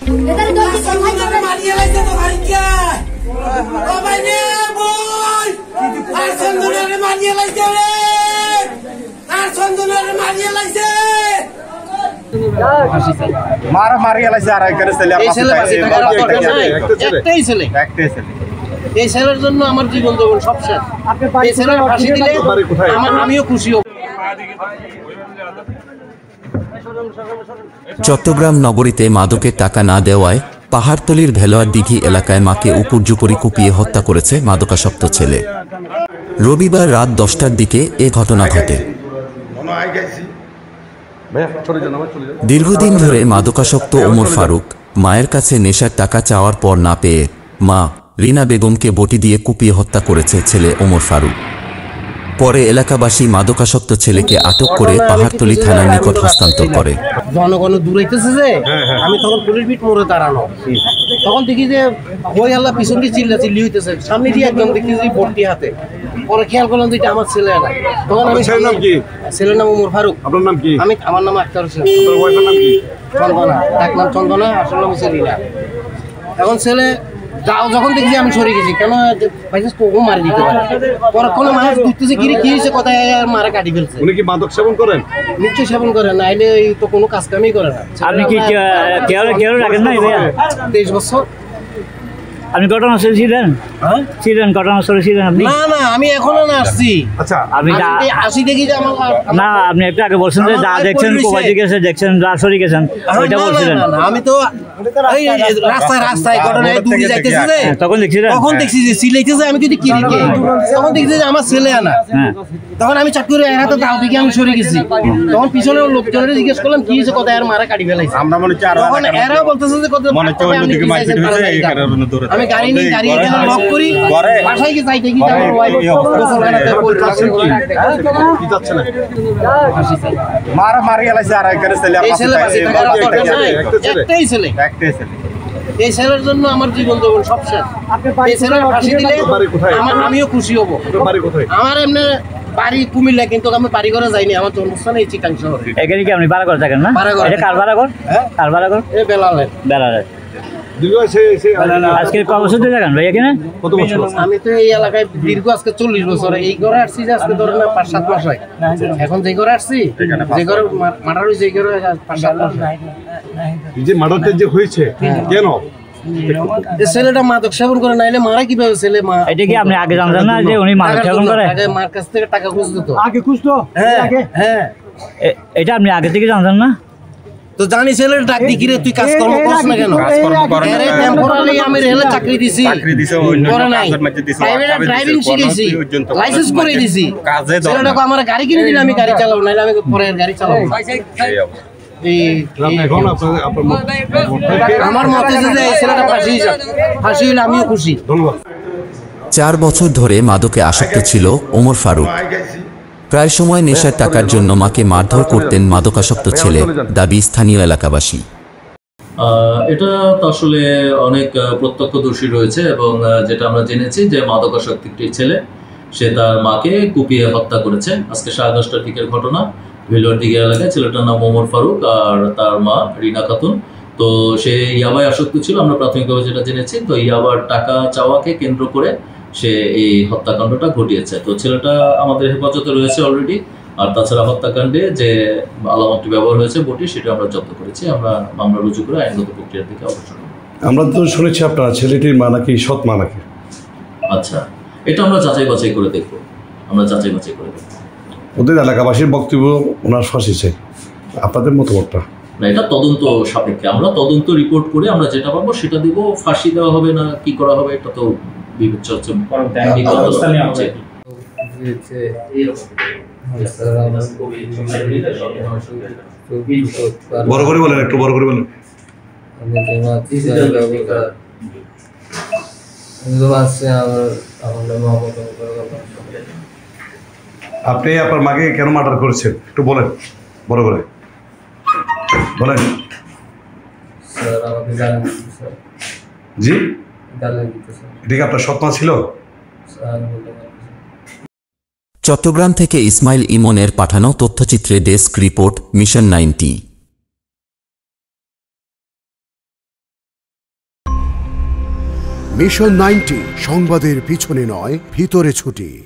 এই ছেলের জন্য আমার জীবন জীবন সব শেষ। এই ছেলের ফাঁসি দিলে আমিও খুশি হব। চট্টগ্রাম নগরীতে মাদকের টাকা না দেওয়ায় পাহাড়তলীর ভেলোয়ার দিঘি এলাকায় মাকে উপর্যুপরি কুপিয়ে হত্যা করেছে মাদকাসক্ত ছেলে। রবিবার রাত 10টার দিকে এ ঘটনা ঘটে। দীর্ঘদিন ধরে মাদকাসক্ত ওমর ফারুক মায়ের কাছে নেশার টাকা চাওয়ার পর না পেয়ে মা রিনা বেগমকে বটি দিয়ে কুপিয়ে হত্যা করেছে ছেলে ওমর ফারুক। পরে এলাকাবাসী মাদকাসক্ত ছেলেকে আটক করে পাহাড়তলী থানার নিকট হস্তান্তর করে। জনগণ দূরাইতেছে যে আমি তখন পুলিশ বিট মোড়ে দাঁড়ানো, তখন দেখি যে ওই আল্লাহ পিছন দিয়ে চিল্লি হইতেছে, সামনে দিয়ে একদম দেখি যে বটি হাতে। পরে খেয়াল করলাম যে এটা আমার ছেলে না। তখন আমি ছেলের নাম ওমর ফারুক। আপনার নাম কি? আমার নাম আক্তার হোসেন। চন্দনা, এক নাম চন্দনা, আসল নাম হচ্ছে রিনা। এখন ছেলে যখন দেখছি আমি সরে গেছি, কেন ও মারি দিতে পারে। পরক্ষণে মানুষ বুঝতেছে কি হয়েছে, কোথায় মারা কাটি ফেলছে। উনি কি মাদক সেবন করেন? নিশ্চয় সেবন করেন, নাইলে তো কোনো কাজ কামই করে না। আপনি কি কেউ রাখেন না? 23 বছর। আপনি ঘটনাস্থলে ছিলেন? ছিলেন ঘটনাস্থলে ছিলেন আপনি? না না, আমি এখনো না আসছি। আচ্ছা, আপনি আসি দেখি যে আমার না, আপনি একটু আগে বলছেন যে যা দেখছেন কোথায় গেছে, দেখছেন যা সরে গেছেন, ওইটা বলছিলেন। আমি তো রাস্তায় ঘটনায় দূরে যাইতেছে যে তখন দেখছিলেন? তখন দেখছি যে সিলাইতেছে, আমি যদি কি রেখে তখন দেখছি যে আমার ছেলে আনা। তখন আমি চাট করে এরা তো তাও দেখি আমি সরে গেছি। তখন পিছনের লোকজনের জিজ্ঞেস করলাম কি হয়েছে, কোথায় আর মারা কাটি ফেলাইছে। তখন এরাও বলতেছে যে আমি গাড়ি নিয়ে গাড়ি এখানে লক করি, বাসায় গিয়ে যাই দেখি আমার ওয়াইফ গোসলখানাতে একটাই ছেলে। এই ছেলের জন্য আমার জীবন জীবন সব শেষ। এই ছেলের ফাঁসি দিলে আমিও খুশি হব। আমার এমনি বাড়ি কুমিল্লা, কিন্তু আমি বাড়ি করে যাইনি, আমার জন্মস্থান এই চিটাং শহরে। এখানে কি আপনি ভাড়া করে থাকেন না? এটা কার ভাড়া কর? কার ভাড়া কর? এই বেলালের। আজকে ক বছর ধরে থাকেন ভাই এখানে? আমি তো এই এলাকায় দীর্ঘ আজকে 40 বছর। এই ঘরে আসছি যে আজকে ধরেন 5-7 মাস হয়। এখন যে ঘরে আসছি, যে ঘরে মার্ডার হয়েছে, এই ঘরে 5-7 মাস হয়। যে মার্ডারটা যে হয়েছে কেন? ছেলেটা মাদক সেবন করে, নাইলে মারা কিভাবে ছেলে? এটা কি আপনি আগে জানতেন না যে উনি মাদক সেবন করে? আগে মার কাছ থেকে টাকা খুঁজতো তো। আগে খুঁজতো? হ্যাঁ। এটা আপনি আগে থেকে জানতেন না? তো জানি ছেলের ডাক দি কিরে তুই কাজকর্ম করছ না কেন? টেম্পোরারি আমি রেলে চাকরি দিছি, করে নাই। প্রাইভেট ড্রাইভিং শিখেছি, লাইসেন্স করে দিছি। ছেলেটাকে আমার গাড়ি কিনে দিলে আমি গাড়ি চালাবো, নাইলে আমি পরের গাড়ি চালাবো। আমার মতে যে এই ছেলেটা ফাঁসি হইলে আমিও খুশি। 4 বছর ধরে মাদকে আসক্ত ছিল ওমর ফারুক। প্রায় সময় নেশার টাকার জন্য মাকে মারধর করতেন মাদকাসক্ত ছেলে, দাবি স্থানীয় এলাকাবাসী। এটা তো আসলে অনেক প্রত্যক্ষদর্শী রয়েছে, এবং যেটা আমরা জেনেছি যে মাদকাসক্ত একটি ছেলে, সে তার মাকে কুপিয়ে হত্যা করেছে। আজকে 10:30টার দিকের ঘটনা, ভেলোয়ার দিঘি এলাকায়। ছেলেটার নাম ওমর ফারুক আর তার মা রিনা খাতুন। তো সে ইয়াবায় আসক্ত ছিল, আমরা প্রাথমিকভাবে যেটা জেনেছি। তো ইয়াবার টাকা চাওয়াকে কেন্দ্র করে সে এই হত্যাকাণ্ডটা ঘটিয়েছে। তো ছেলেটা আমাদের হেফাজতে রয়েছে অলরেডি। আর তাছাড়া হত্যাকাণ্ডে যে আলামতটি ব্যবহার হয়েছে বটি, সেটা আমরা জব্দ করেছি। আমরা মামলা রুজু করে আইনগত প্রক্রিয়ার দিকে অগ্রসর হব। আমরা তো শুনেছি আপনার ছেলেটির মা নাকি সৎ মা নাকি? আচ্ছা, এটা আমরা যাচাই বাছাই করে দেখবো। ওদের এলাকাবাসীর বক্তব্য ওনার ফাঁসি চাই, আপনাদের মতামতটা? না, এটা তদন্ত সাপেক্ষে। আমরা তদন্ত রিপোর্ট করে আমরা যেটা পাবো সেটা দিব। ফাঁসি দেওয়া হবে না কি করা হবে এটা তো বিবেচ্য হচ্ছে। বড় করে বলেন, একটু বড় করে বলেন। আপনি আপনার মাকে কেন মার্ডার করেছেন একটু বলেন, বড় করে বলেন। জি, এটা কি আপনার সৎ মা ছিল? চট্টগ্রাম থেকে ইসমাইল ইমনের পাঠানো তথ্যচিত্রে ডেস্ক রিপোর্ট, মিশন 90। মিশন 90 সংবাদের পিছনে নয় ভিতরে ছুটি।